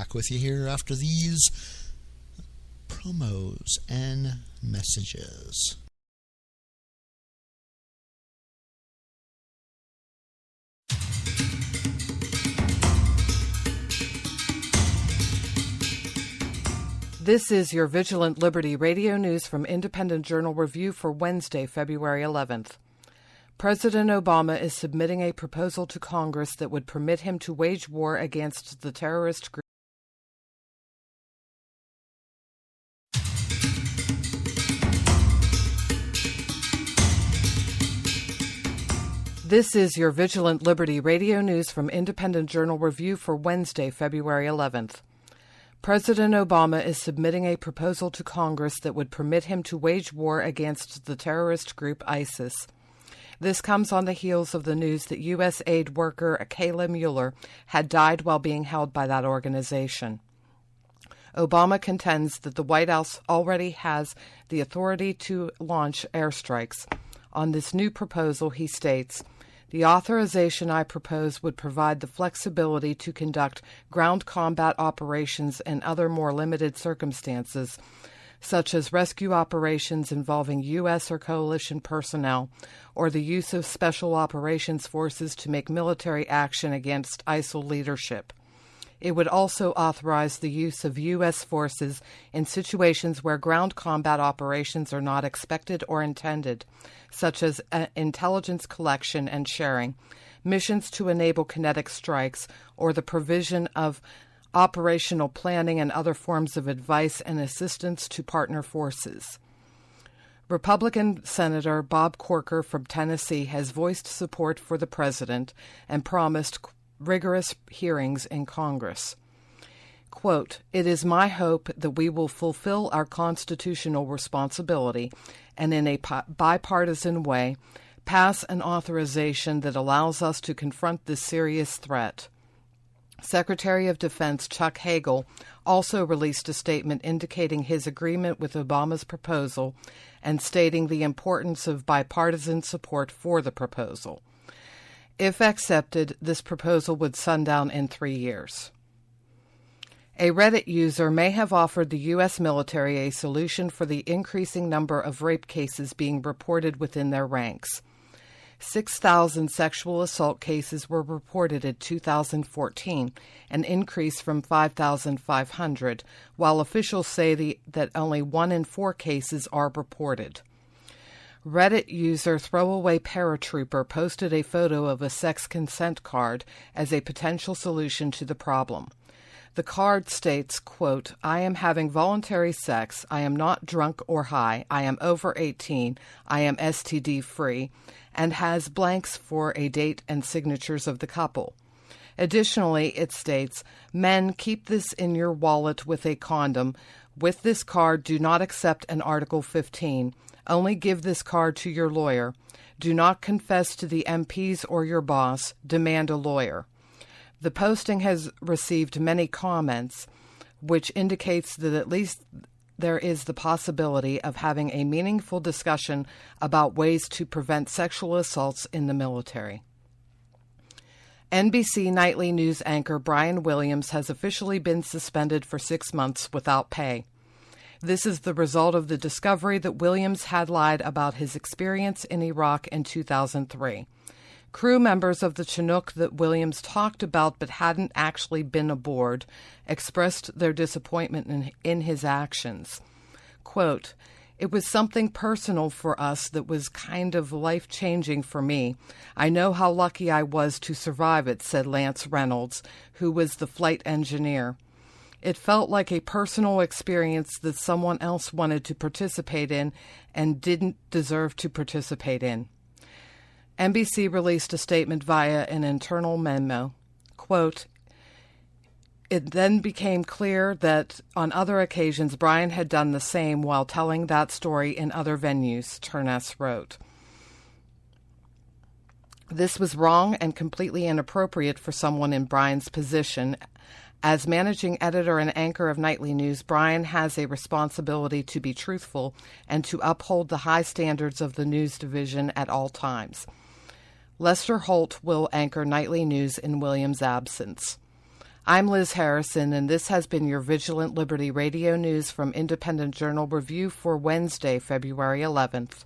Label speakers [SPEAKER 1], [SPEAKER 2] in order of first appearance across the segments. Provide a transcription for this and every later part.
[SPEAKER 1] back with you here after these promos and messages.
[SPEAKER 2] This is your Vigilant Liberty radio news from Independent Journal Review for Wednesday, February 11th. President Obama is submitting a proposal to Congress that would permit him to wage war against the terrorist group. This is your Vigilant Liberty radio news from Independent Journal Review for Wednesday, February 11th. President Obama is submitting a proposal to Congress that would permit him to wage war against the terrorist group ISIS. This comes on the heels of the news that U.S. aid worker Kayla Mueller had died while being held by that organization. Obama contends that the White House already has the authority to launch airstrikes. On this new proposal, he states, "The authorization I propose would provide the flexibility to conduct ground combat operations in other more limited circumstances, such as rescue operations involving U.S. or coalition personnel, or the use of special operations forces to make military action against ISIL leadership. It would also authorize the use of U.S. forces in situations where ground combat operations are not expected or intended, such as intelligence collection and sharing, missions to enable kinetic strikes, or the provision of operational planning and other forms of advice and assistance to partner forces." Republican Senator Bob Corker from Tennessee has voiced support for the president and promised rigorous hearings in Congress. Quote, "It is my hope that we will fulfill our constitutional responsibility and in a bipartisan way pass an authorization that allows us to confront this serious threat." Secretary of Defense Chuck Hagel also released a statement indicating his agreement with Obama's proposal and stating the importance of bipartisan support for the proposal. If accepted, this proposal would sundown in 3 years. A Reddit user may have offered the U.S. military a solution for the increasing number of rape cases being reported within their ranks. 6,000 sexual assault cases were reported in 2014, an increase from 5,500, while officials say that only 1 in 4 cases are reported. Reddit user Throwaway Paratrooper posted a photo of a sex consent card as a potential solution to the problem. The card states, quote, "I am having voluntary sex. I am not drunk or high. I am over 18. I am STD free," and has blanks for a date and signatures of the couple. Additionally, it states, "Men, keep this in your wallet with a condom. With this card, do not accept an Article 15. Only give this card to your lawyer. Do not confess to the MPs or your boss. Demand a lawyer." The posting has received many comments, which indicates that at least there is the possibility of having a meaningful discussion about ways to prevent sexual assaults in the military. NBC nightly news anchor Brian Williams has officially been suspended for 6 months without pay. This is the result of the discovery that Williams had lied about his experience in Iraq in 2003. Crew members of the Chinook that Williams talked about but hadn't actually been aboard expressed their disappointment in his actions. Quote, "It was something personal for us that was kind of life-changing for me. I know how lucky I was to survive it," said Lance Reynolds, who was the flight engineer. "It felt like a personal experience that someone else wanted to participate in and didn't deserve to participate in." NBC released a statement via an internal memo. Quote, "It then became clear that on other occasions Brian had done the same while telling that story in other venues," Turness wrote. "This was wrong and completely inappropriate for someone in Brian's position. As managing editor and anchor of nightly news, Brian has a responsibility to be truthful and to uphold the high standards of the news division at all times. Lester Holt will anchor nightly news in Williams' absence. I'm Liz Harrison, and this has been your Vigilant Liberty Radio News from Independent Journal Review for Wednesday, February 11th.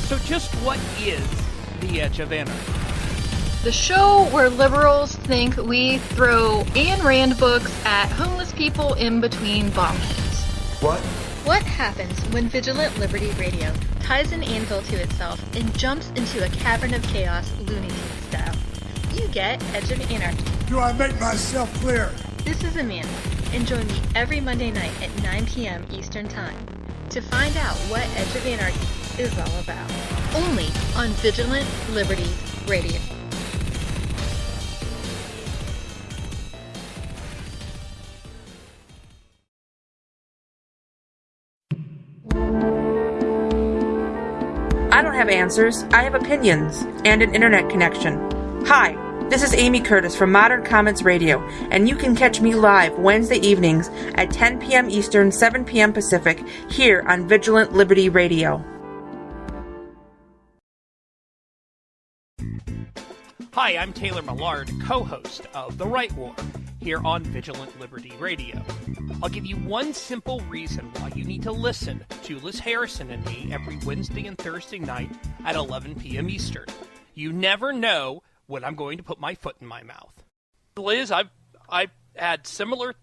[SPEAKER 3] So just what is the Edge of Anarchy?
[SPEAKER 4] The show where liberals think we throw Ayn Rand books at homeless people in between bomb hits.
[SPEAKER 5] What?
[SPEAKER 6] What happens when Vigilant Liberty Radio ties an anvil to itself and jumps into a cavern of chaos Looney Tunes style? You get Edge of Anarchy.
[SPEAKER 5] Do I make myself clear?
[SPEAKER 6] This is Amanda, and join me every Monday night at 9 p.m. Eastern Time to find out what Edge of Anarchy is all about. Only on Vigilant Liberty Radio.
[SPEAKER 7] I don't have answers. I have opinions and an internet connection. Hi, this is Amy Curtis from Modern Comments Radio, and you can catch me live Wednesday evenings at 10 p.m. Eastern, 7 p.m. Pacific, here on Vigilant Liberty Radio.
[SPEAKER 3] Hi, I'm Taylor Millard, co-host of The Right War, here on Vigilant Liberty Radio. I'll give you one simple reason why you need to listen to Liz Harrison and me every Wednesday and Thursday night at 11 p.m. Eastern. You never know when I'm going to put my foot in my mouth. Liz, I've had similar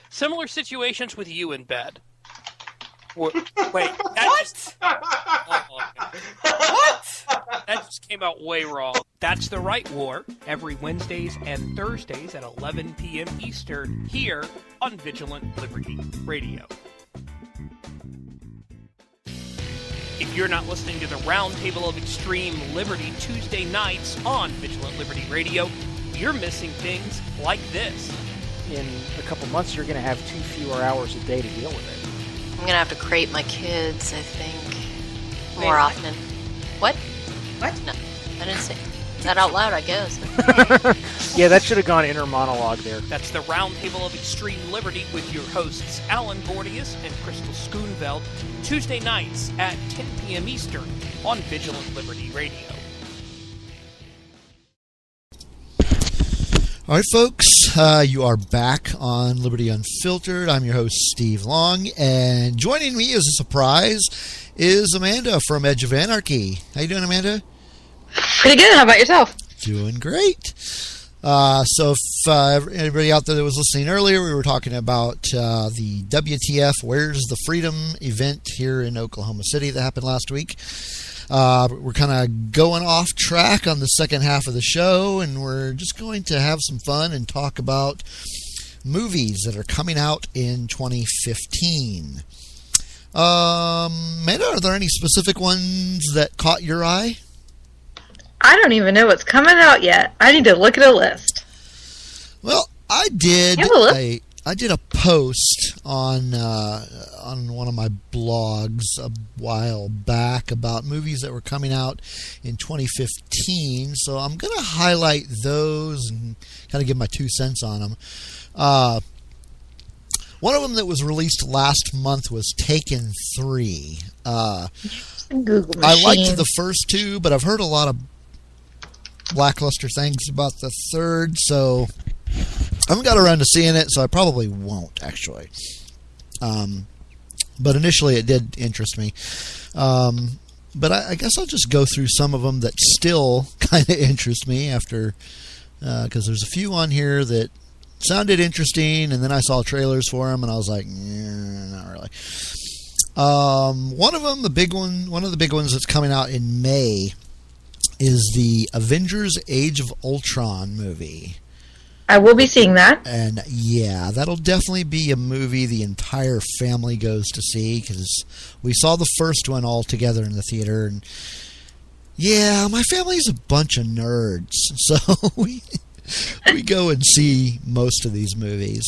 [SPEAKER 3] situations with you in bed. Wait, what? What? That just came out way wrong. That's The Right War, every Wednesdays and Thursdays at 11 p.m. Eastern, here on Vigilant Liberty Radio. If you're not listening to the Roundtable of Extreme Liberty Tuesday nights on Vigilant Liberty Radio, you're missing things like this.
[SPEAKER 8] In a couple months, you're going to have 2 fewer hours a day to deal with it.
[SPEAKER 9] I'm going to have to crate my kids, I think, more often. What?
[SPEAKER 6] What?
[SPEAKER 9] No, I didn't say that out loud, I guess.
[SPEAKER 8] Yeah, that should have gone inner monologue there.
[SPEAKER 3] That's the Roundtable of Extreme Liberty with your hosts, Alan Gordius and Crystal Schoonveld, Tuesday nights at 10 p.m. Eastern on Vigilant Liberty Radio.
[SPEAKER 1] All right, folks, you are back on Liberty Unfiltered. I'm your host, Steve Long, and joining me as a surprise is Amanda from Edge of Anarchy. How you doing, Amanda?
[SPEAKER 4] Pretty good. How about yourself?
[SPEAKER 1] Doing great. So if anybody out there that was listening earlier, we were talking about the WTF, Where's the Freedom event here in Oklahoma City that happened last week. We're kind of going off track on the second half of the show, and we're just going to have some fun and talk about movies that are coming out in 2015. Amanda, are there any specific ones that caught your eye?
[SPEAKER 4] I don't even know what's coming out yet. I need to look at a list.
[SPEAKER 1] Well, I did. I did a post on one of my blogs a while back about movies that were coming out in 2015. So I'm going to highlight those and kind of give my 2 cents on them. One of them that was released last month was Taken 3.
[SPEAKER 4] Google
[SPEAKER 1] I liked the first 2, but I've heard a lot of lackluster things about the third, so I haven't got around to seeing it, so I probably won't, actually. But initially it did interest me. But I guess I'll just go through some of them that still kind of interest me after, because there's a few on here that sounded interesting, and then I saw trailers for them, and I was like, not really. One of them, one of the big ones that's coming out in May is the Avengers Age of Ultron movie.
[SPEAKER 4] I will be seeing that.
[SPEAKER 1] And yeah, that'll definitely be a movie the entire family goes to see, because we saw the first one all together in the theater, and yeah, my family's a bunch of nerds, so we go and see most of these movies.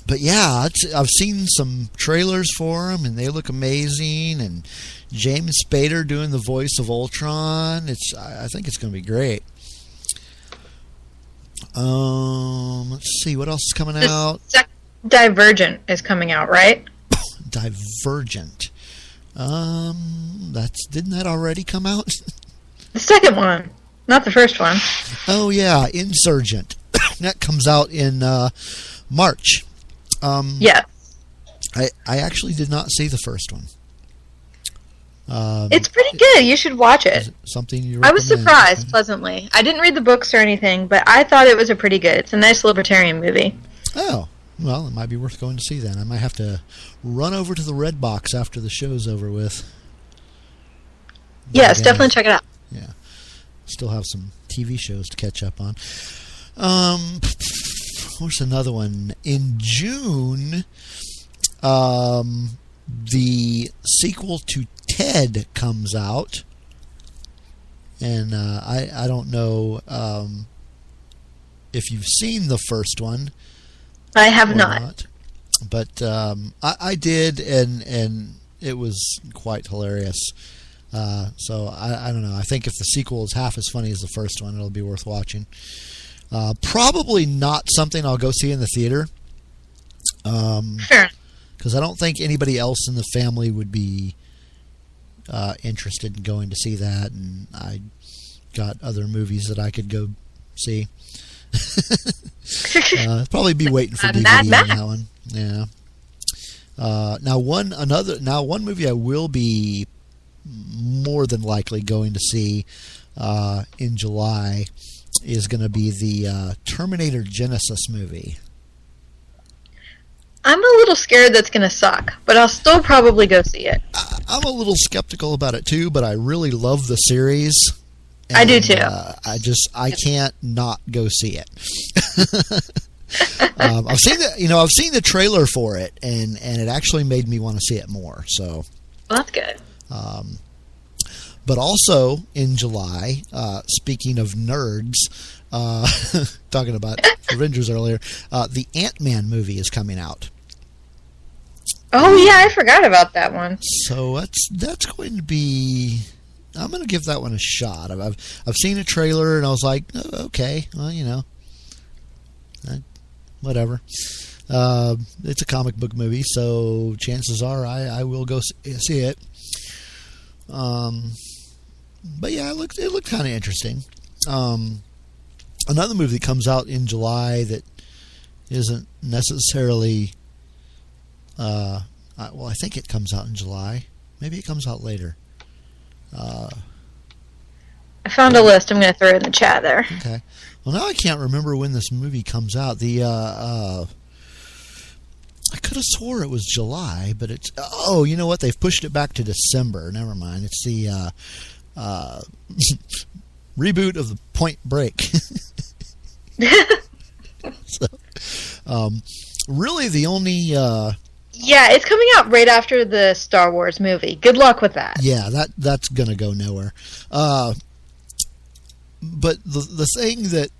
[SPEAKER 1] But yeah, I've seen some trailers for them, and they look amazing. And James Spader doing the voice of Ultron. I think it's going to be great. Let's see, what else is coming out?
[SPEAKER 4] Divergent is coming out, right?
[SPEAKER 1] Divergent. Didn't that already come out?
[SPEAKER 4] The second one, not the first one.
[SPEAKER 1] Oh yeah, Insurgent. That comes out in March.
[SPEAKER 4] Yeah.
[SPEAKER 1] I actually did not see the first one.
[SPEAKER 4] It's pretty good. You should watch it.
[SPEAKER 1] Is it something you
[SPEAKER 4] I was
[SPEAKER 1] recommend?
[SPEAKER 4] surprised pleasantly. I didn't read the books or anything, but I thought it was a pretty good. It's a nice libertarian movie.
[SPEAKER 1] Oh, well, it might be worth going to see then. I might have to run over to the Red Box after the show's over with.
[SPEAKER 4] Yes, definitely check it out.
[SPEAKER 1] Yeah. Still have some TV shows to catch up on. What's another one? In June, the sequel to Ted comes out. And I don't know if you've seen the first one.
[SPEAKER 4] I have not.
[SPEAKER 1] But I did, and it was quite hilarious. So I don't know. I think if the sequel is half as funny as the first one, it'll be worth watching. Probably not something I'll go see in the theater.
[SPEAKER 4] Sure.
[SPEAKER 1] Because I don't think anybody else in the family would be interested in going to see that, and I got other movies that I could go see. Probably be waiting for DVD on that one. Yeah. Now one movie I will be more than likely going to see in July is going to be the Terminator Genesis movie.
[SPEAKER 4] I'm a little scared that's going to suck, but I'll still probably go see it.
[SPEAKER 1] I'm a little skeptical about it too, but I really love the series. And,
[SPEAKER 4] I do too.
[SPEAKER 1] I can't not go see it. I've seen the trailer for it, and it actually made me want to see it more. So,
[SPEAKER 4] well, that's good.
[SPEAKER 1] But also in July, speaking of nerds, talking about Avengers earlier, the Ant-Man movie is coming out.
[SPEAKER 4] Oh yeah, I forgot about that one.
[SPEAKER 1] So that's going to be. I'm going to give that one a shot. I've seen a trailer and I was like, oh, okay, well, whatever. It's a comic book movie, so chances are I will go see it. But yeah, it looked kind of interesting. Another movie that comes out in July that isn't necessarily. Well, I think it comes out in July. Maybe it comes out later.
[SPEAKER 4] I found a list. I'm going to throw it in the chat there.
[SPEAKER 1] Okay. Well, now I can't remember when this movie comes out. I could have swore it was July, but it's... Oh, you know what? They've pushed it back to December. Never mind. It's the reboot of the Point Break. So, really the only...
[SPEAKER 4] Yeah, it's coming out right after the Star Wars movie. Good luck with that.
[SPEAKER 1] Yeah, that's going to go nowhere. But the thing that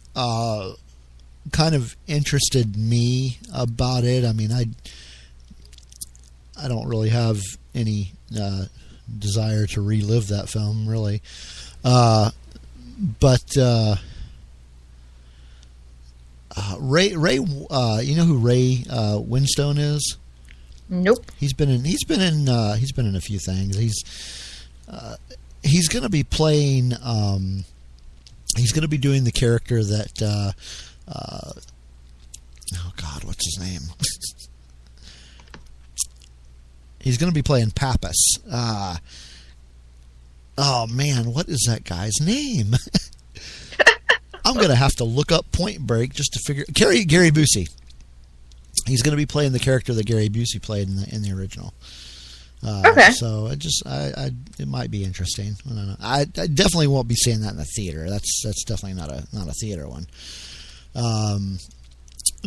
[SPEAKER 1] kind of interested me about it, I mean, I don't really have any desire to relive that film, really. But Ray, you know who Ray Winstone is?
[SPEAKER 4] Nope.
[SPEAKER 1] He's been in a few things. He's going to be playing. He's going to be doing the character that. Oh God, what's his name? He's going to be playing Pappas. Oh man, what is that guy's name? I'm going to have to look up Point Break just to figure. Gary Busey. He's going to be playing the character that Gary Busey played in the original.
[SPEAKER 4] Okay.
[SPEAKER 1] So it might be interesting. I don't know. I definitely won't be seeing that in the theater. That's definitely not a theater one.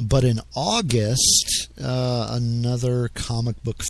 [SPEAKER 1] But in August, another comic book